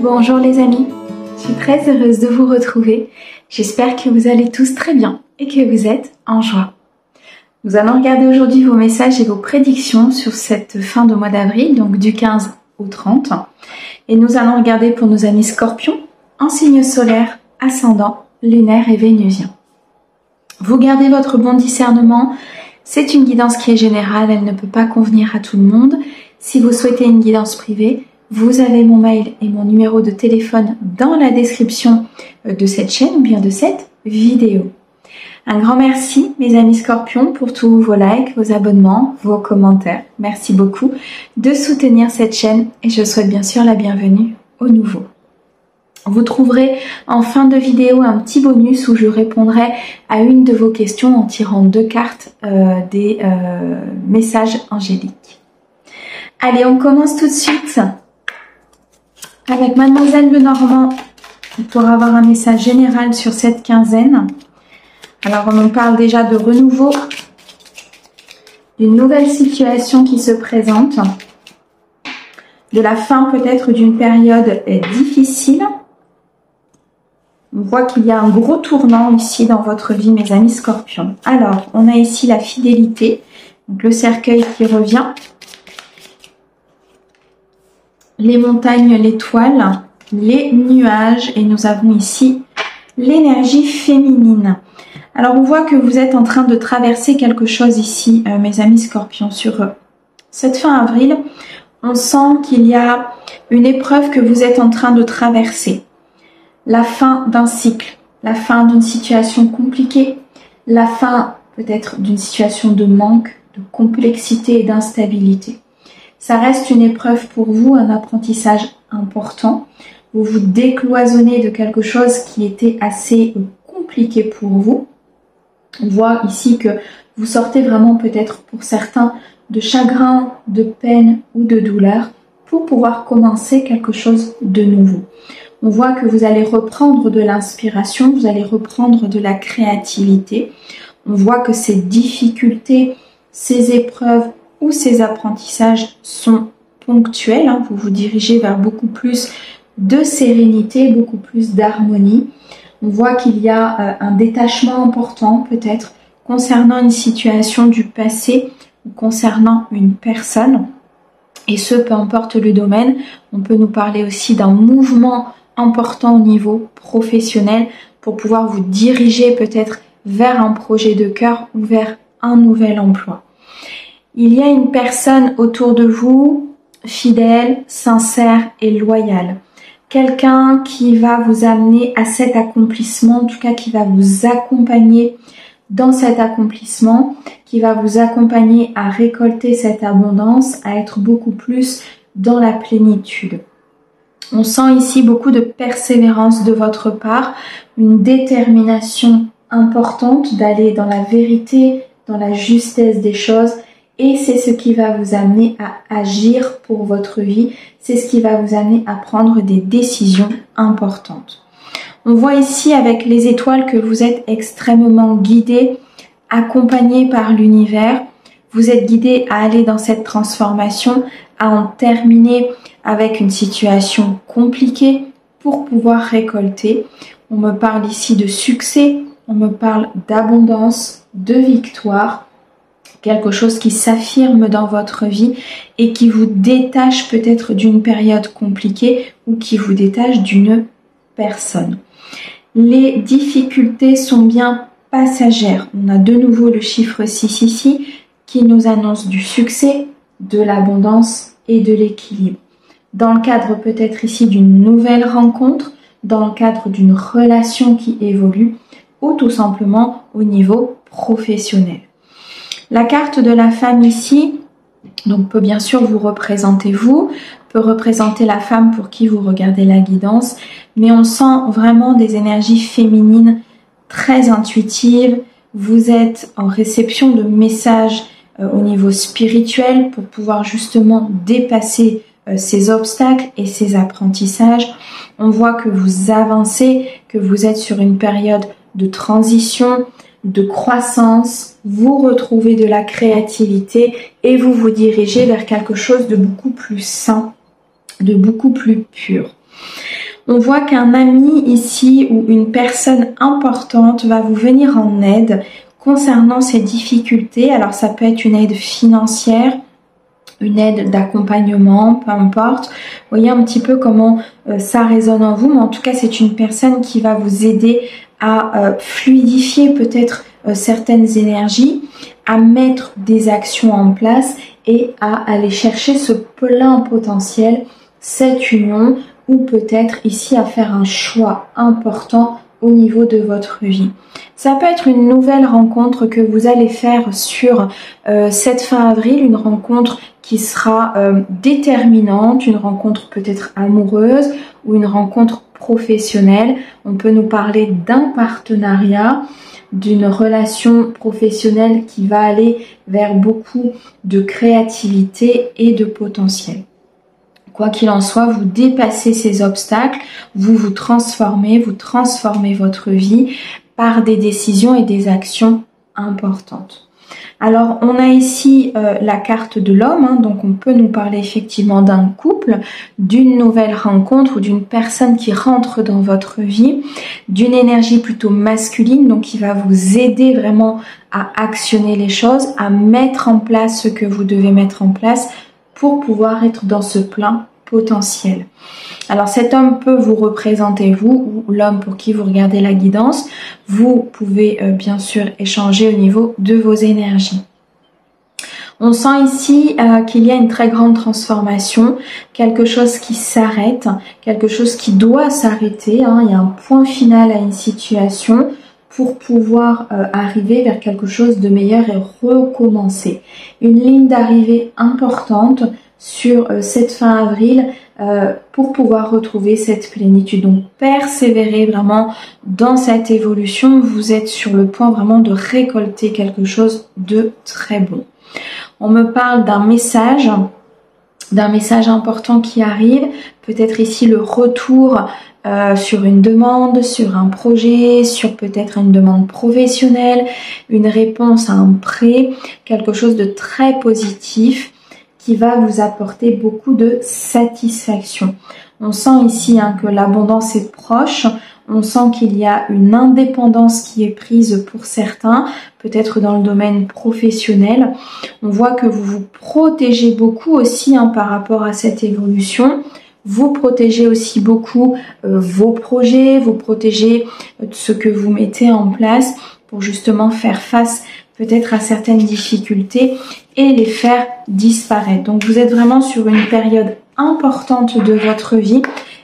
Bonjour les amis, je suis très heureuse de vous retrouver. J'espère que vous allez tous très bien et que vous êtes en joie. Nous allons regarder aujourd'hui vos messages et vos prédictions sur cette fin de mois d'avril, donc du 15 au 30. Et nous allons regarder pour nos amis scorpions, en signe solaire, ascendant, lunaire et vénusien. Vous gardez votre bon discernement, c'est une guidance qui est générale, elle ne peut pas convenir à tout le monde. Si vous souhaitez une guidance privée, vous avez mon mail et mon numéro de téléphone dans la description de cette chaîne ou bien de cette vidéo. Un grand merci mes amis scorpions pour tous vos likes, vos abonnements, vos commentaires. Merci beaucoup de soutenir cette chaîne et je souhaite bien sûr la bienvenue aux nouveaux. Vous trouverez en fin de vidéo un petit bonus où je répondrai à une de vos questions en tirant 2 cartes des messages angéliques. Allez, on commence tout de suite avec Mademoiselle Lenormand pour avoir un message général sur cette quinzaine. Alors, on nous parle déjà de renouveau, d'une nouvelle situation qui se présente, de la fin peut-être d'une période difficile. On voit qu'il y a un gros tournant ici dans votre vie, mes amis scorpions. Alors, on a ici la fidélité, donc le cercueil qui revient. Les montagnes, l'étoile, les nuages et nous avons ici l'énergie féminine. Alors on voit que vous êtes en train de traverser quelque chose ici, mes amis scorpions, sur cette fin avril. On sent qu'il y a une épreuve que vous êtes en train de traverser. La fin d'un cycle, la fin d'une situation compliquée, la fin peut-être d'une situation de manque, de complexité et d'instabilité. Ça reste une épreuve pour vous, un apprentissage important. Vous vous décloisonnez de quelque chose qui était assez compliqué pour vous. On voit ici que vous sortez vraiment peut-être pour certains de chagrin, de peine ou de douleur pour pouvoir commencer quelque chose de nouveau. On voit que vous allez reprendre de l'inspiration, vous allez reprendre de la créativité. On voit que ces difficultés, ces épreuves ou ces apprentissages sont ponctuels. Vous vous dirigez vers beaucoup plus de sérénité, beaucoup plus d'harmonie. On voit qu'il y a un détachement important peut-être concernant une situation du passé ou concernant une personne. Et ce, peu importe le domaine, on peut nous parler aussi d'un mouvement important au niveau professionnel pour pouvoir vous diriger peut-être vers un projet de cœur ou vers un nouvel emploi. Il y a une personne autour de vous, fidèle, sincère et loyale. Quelqu'un qui va vous amener à cet accomplissement, en tout cas qui va vous accompagner dans cet accomplissement, qui va vous accompagner à récolter cette abondance, à être beaucoup plus dans la plénitude. On sent ici beaucoup de persévérance de votre part, une détermination importante d'aller dans la vérité, dans la justesse des choses. Et c'est ce qui va vous amener à agir pour votre vie. C'est ce qui va vous amener à prendre des décisions importantes. On voit ici avec les étoiles que vous êtes extrêmement guidés, accompagnés par l'univers. Vous êtes guidés à aller dans cette transformation, à en terminer avec une situation compliquée pour pouvoir récolter. On me parle ici de succès, on me parle d'abondance, de victoire. Quelque chose qui s'affirme dans votre vie et qui vous détache peut-être d'une période compliquée ou qui vous détache d'une personne. Les difficultés sont bien passagères. On a de nouveau le chiffre 6 ici qui nous annonce du succès, de l'abondance et de l'équilibre. Dans le cadre peut-être ici d'une nouvelle rencontre, dans le cadre d'une relation qui évolue ou tout simplement au niveau professionnel. La carte de la femme ici, donc peut bien sûr vous représenter vous, peut représenter la femme pour qui vous regardez la guidance, mais on sent vraiment des énergies féminines très intuitives. Vous êtes en réception de messages au niveau spirituel pour pouvoir justement dépasser ces obstacles et ces apprentissages. On voit que vous avancez, que vous êtes sur une période de transition, de croissance, vous retrouvez de la créativité et vous vous dirigez vers quelque chose de beaucoup plus sain, de beaucoup plus pur. On voit qu'un ami ici ou une personne importante va vous venir en aide concernant ces difficultés. Alors ça peut être une aide financière, une aide d'accompagnement, peu importe. Vous voyez un petit peu comment ça résonne en vous, mais en tout cas c'est une personne qui va vous aider à fluidifier peut-être certaines énergies, à mettre des actions en place et à aller chercher ce plein potentiel, cette union, ou peut-être ici à faire un choix important au niveau de votre vie. Ça peut être une nouvelle rencontre que vous allez faire sur cette fin avril, une rencontre qui sera déterminante, une rencontre peut-être amoureuse ou une rencontre professionnelle. On peut nous parler d'un partenariat, d'une relation professionnelle qui va aller vers beaucoup de créativité et de potentiel. Quoi qu'il en soit, vous dépassez ces obstacles, vous transformez votre vie par des décisions et des actions importantes. Alors, on a ici la carte de l'homme, donc on peut nous parler effectivement d'un couple, d'une nouvelle rencontre ou d'une personne qui rentre dans votre vie, d'une énergie plutôt masculine, donc qui va vous aider vraiment à actionner les choses, à mettre en place ce que vous devez mettre en place pour pouvoir être dans ce plein potentiel. Alors cet homme peut vous représenter vous ou l'homme pour qui vous regardez la guidance. Vous pouvez bien sûr échanger au niveau de vos énergies. On sent ici qu'il y a une très grande transformation, quelque chose qui s'arrête, quelque chose qui doit s'arrêter. Il y a un point final à une situation pour pouvoir arriver vers quelque chose de meilleur et recommencer. Une ligne d'arrivée importante sur cette fin avril pour pouvoir retrouver cette plénitude. Donc persévérez vraiment dans cette évolution. Vous êtes sur le point vraiment de récolter quelque chose de très bon. On me parle d'un message important qui arrive. Peut-être ici le retour sur une demande, sur un projet, sur peut-être une demande professionnelle, une réponse à un prêt, quelque chose de très positif qui va vous apporter beaucoup de satisfaction. On sent ici que l'abondance est proche, on sent qu'il y a une indépendance qui est prise pour certains, peut-être dans le domaine professionnel. On voit que vous vous protégez beaucoup aussi par rapport à cette évolution. Vous protégez aussi beaucoup vos projets, vous protégez ce que vous mettez en place pour justement faire face peut-être à certaines difficultés et les faire disparaître. Donc vous êtes vraiment sur une période importante de votre vie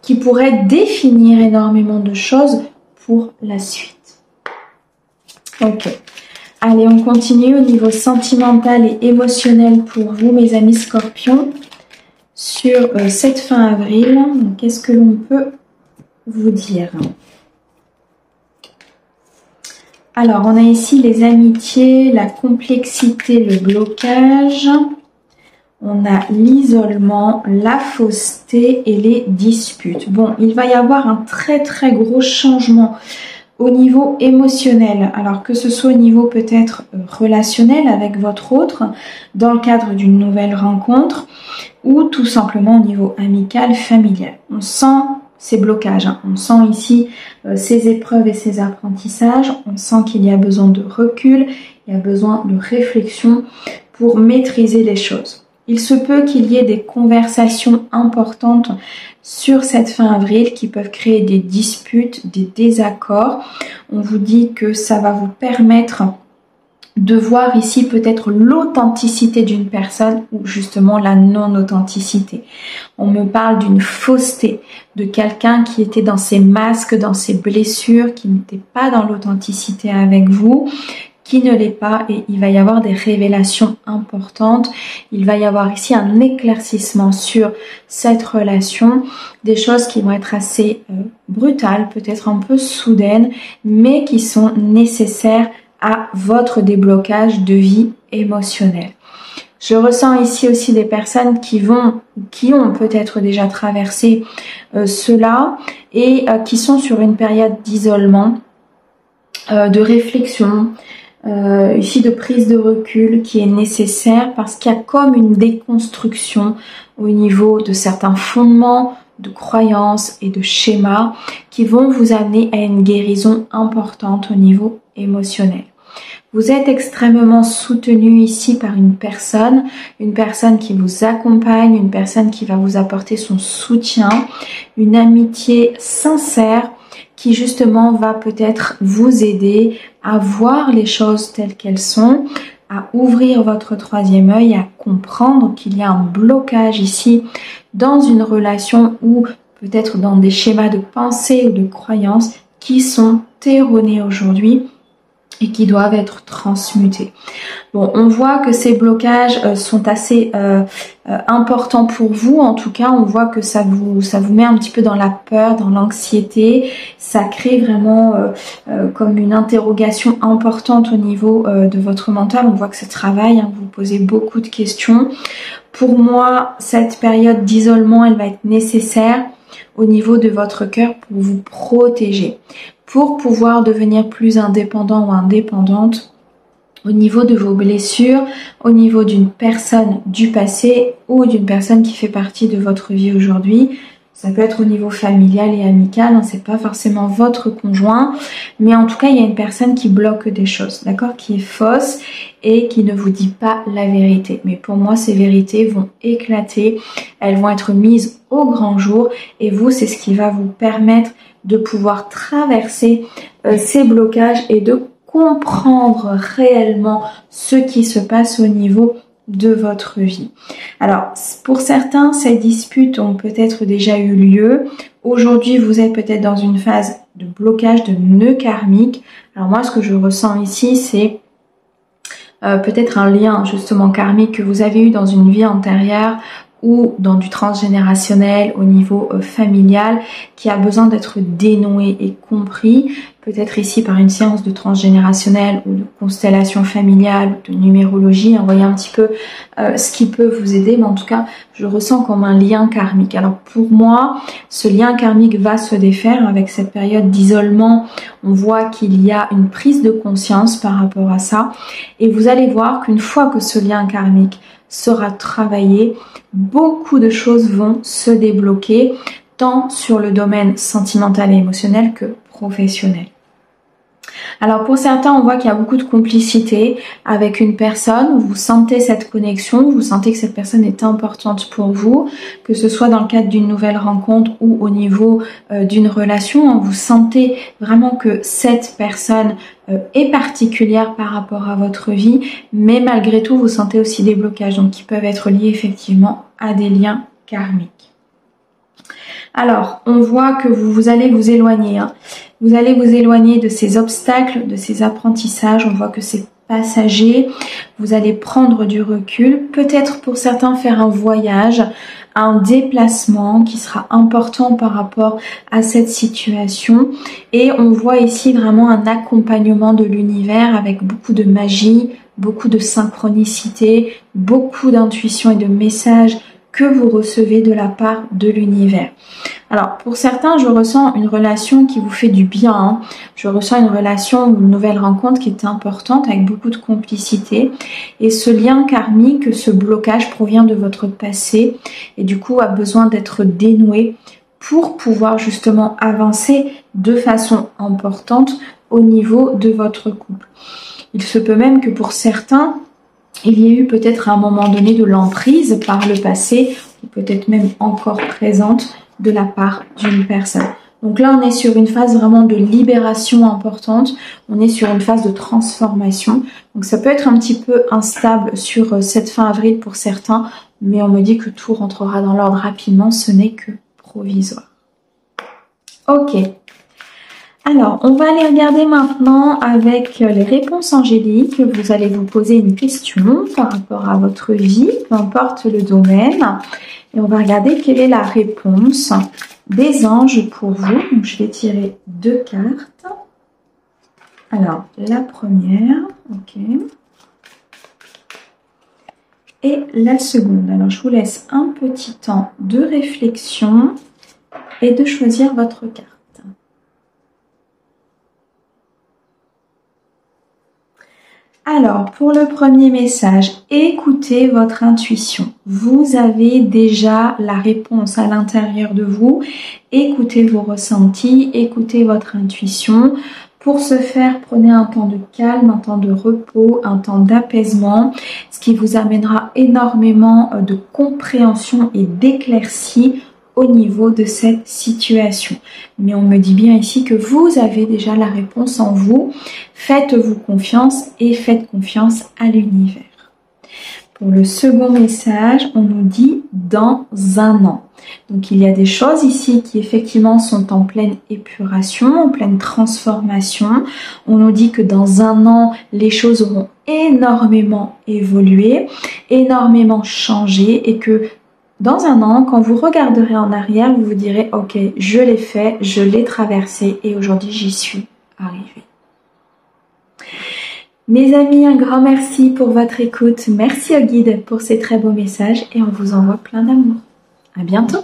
qui pourrait définir énormément de choses pour la suite. Ok. Allez, on continue au niveau sentimental et émotionnel pour vous, mes amis scorpions, sur cette fin avril. Qu'est-ce que l'on peut vous dire ? Alors, on a ici les amitiés, la complexité, le blocage. On a l'isolement, la fausseté et les disputes. Bon, il va y avoir un très très gros changement au niveau émotionnel. Alors que ce soit au niveau peut-être relationnel avec votre autre, dans le cadre d'une nouvelle rencontre, ou tout simplement au niveau amical, familial. On sent ces blocages, on sent ici ces épreuves et ces apprentissages, on sent qu'il y a besoin de recul, il y a besoin de réflexion pour maîtriser les choses. Il se peut qu'il y ait des conversations importantes sur cette fin avril qui peuvent créer des disputes, des désaccords. On vous dit que ça va vous permettre de voir ici peut-être l'authenticité d'une personne ou justement la non-authenticité. On me parle d'une fausseté, de quelqu'un qui était dans ses masques, dans ses blessures, qui n'était pas dans l'authenticité avec vous, qui ne l'est pas, et il va y avoir des révélations importantes. Il va y avoir ici un éclaircissement sur cette relation, des choses qui vont être assez brutales, peut-être un peu soudaines, mais qui sont nécessaires à votre déblocage de vie émotionnelle. Je ressens ici aussi des personnes qui ont peut-être déjà traversé cela et qui sont sur une période d'isolement, de réflexion, ici de prise de recul qui est nécessaire parce qu'il y a comme une déconstruction au niveau de certains fondements, de croyances et de schémas qui vont vous amener à une guérison importante au niveau émotionnel. Vous êtes extrêmement soutenu ici par une personne qui vous accompagne, une personne qui va vous apporter son soutien, une amitié sincère qui justement va peut-être vous aider à voir les choses telles qu'elles sont, à ouvrir votre troisième œil, à comprendre qu'il y a un blocage ici dans une relation ou peut-être dans des schémas de pensée ou de croyances qui sont erronés aujourd'hui et qui doivent être transmutés. Bon, on voit que ces blocages sont assez importants pour vous. En tout cas, on voit que ça vous met un petit peu dans la peur, dans l'anxiété. Ça crée vraiment comme une interrogation importante au niveau de votre mental. On voit que ça travaille, hein, vous posez beaucoup de questions. Pour moi, cette période d'isolement, elle va être nécessaire au niveau de votre cœur pour vous protéger, pour pouvoir devenir plus indépendant ou indépendante au niveau de vos blessures, au niveau d'une personne du passé ou d'une personne qui fait partie de votre vie aujourd'hui. Ça peut être au niveau familial et amical, hein, c'est pas forcément votre conjoint, mais en tout cas il y a une personne qui bloque des choses, d'accord, qui est fausse et qui ne vous dit pas la vérité. Mais pour moi, ces vérités vont éclater, elles vont être mises au grand jour et vous, c'est ce qui va vous permettre de pouvoir traverser ces blocages et de comprendre réellement ce qui se passe au niveau de votre vie. Alors, pour certains, ces disputes ont peut-être déjà eu lieu. Aujourd'hui, vous êtes peut-être dans une phase de blocage, de nœud karmique. Alors moi, ce que je ressens ici, c'est peut-être un lien justement karmique que vous avez eu dans une vie antérieure ou dans du transgénérationnel au niveau familial qui a besoin d'être dénoué et compris, peut-être ici par une séance de transgénérationnel ou de constellation familiale, de numérologie, voyez un petit peu ce qui peut vous aider, mais en tout cas je ressens comme un lien karmique. Alors pour moi, ce lien karmique va se défaire avec cette période d'isolement. On voit qu'il y a une prise de conscience par rapport à ça et vous allez voir qu'une fois que ce lien karmique sera travaillé, beaucoup de choses vont se débloquer, tant sur le domaine sentimental et émotionnel que professionnel. Alors pour certains, on voit qu'il y a beaucoup de complicité avec une personne, vous sentez cette connexion, vous sentez que cette personne est importante pour vous, que ce soit dans le cadre d'une nouvelle rencontre ou au niveau d'une relation, vous sentez vraiment que cette personne est particulière par rapport à votre vie, mais malgré tout, vous sentez aussi des blocages, donc qui peuvent être liés effectivement à des liens karmiques. Alors, on voit que vous allez vous éloigner. Vous allez vous éloigner de ces obstacles, de ces apprentissages. On voit que c'est passager. Vous allez prendre du recul. Peut-être pour certains faire un voyage, un déplacement qui sera important par rapport à cette situation. Et on voit ici vraiment un accompagnement de l'univers avec beaucoup de magie, beaucoup de synchronicité, beaucoup d'intuition et de messages que vous recevez de la part de l'univers. Alors pour certains, je ressens une relation qui vous fait du bien. Je ressens une relation ou une nouvelle rencontre qui est importante avec beaucoup de complicité. Et ce lien karmique, ce blocage provient de votre passé et du coup a besoin d'être dénoué pour pouvoir justement avancer de façon importante au niveau de votre couple. Il se peut même que pour certains, il y a eu peut-être à un moment donné de l'emprise par le passé, ou peut-être même encore présente de la part d'une personne. Donc là, on est sur une phase vraiment de libération importante, on est sur une phase de transformation. Donc ça peut être un petit peu instable sur cette fin avril pour certains, mais on me dit que tout rentrera dans l'ordre rapidement, ce n'est que provisoire. Ok. Alors, on va aller regarder maintenant avec les réponses angéliques. Vous allez vous poser une question par rapport à votre vie, peu importe le domaine. Et on va regarder quelle est la réponse des anges pour vous. Donc, je vais tirer 2 cartes. Alors, la première, ok. Et la seconde. Alors, je vous laisse un petit temps de réflexion et de choisir votre carte. Alors, pour le premier message, écoutez votre intuition. Vous avez déjà la réponse à l'intérieur de vous. Écoutez vos ressentis, écoutez votre intuition. Pour ce faire, prenez un temps de calme, un temps de repos, un temps d'apaisement, ce qui vous amènera énormément de compréhension et d'éclaircie au niveau de cette situation. Mais on me dit bien ici que vous avez déjà la réponse en vous. Faites-vous confiance et faites confiance à l'univers. Pour le second message, on nous dit dans un an. Donc il y a des choses ici qui effectivement sont en pleine épuration, en pleine transformation. On nous dit que dans un an, les choses auront énormément évolué, énormément changé et que dans un an, quand vous regarderez en arrière, vous vous direz « Ok, je l'ai fait, je l'ai traversé et aujourd'hui j'y suis arrivée ». Mes amis, un grand merci pour votre écoute. Merci au guide pour ces très beaux messages et on vous envoie plein d'amour. À bientôt.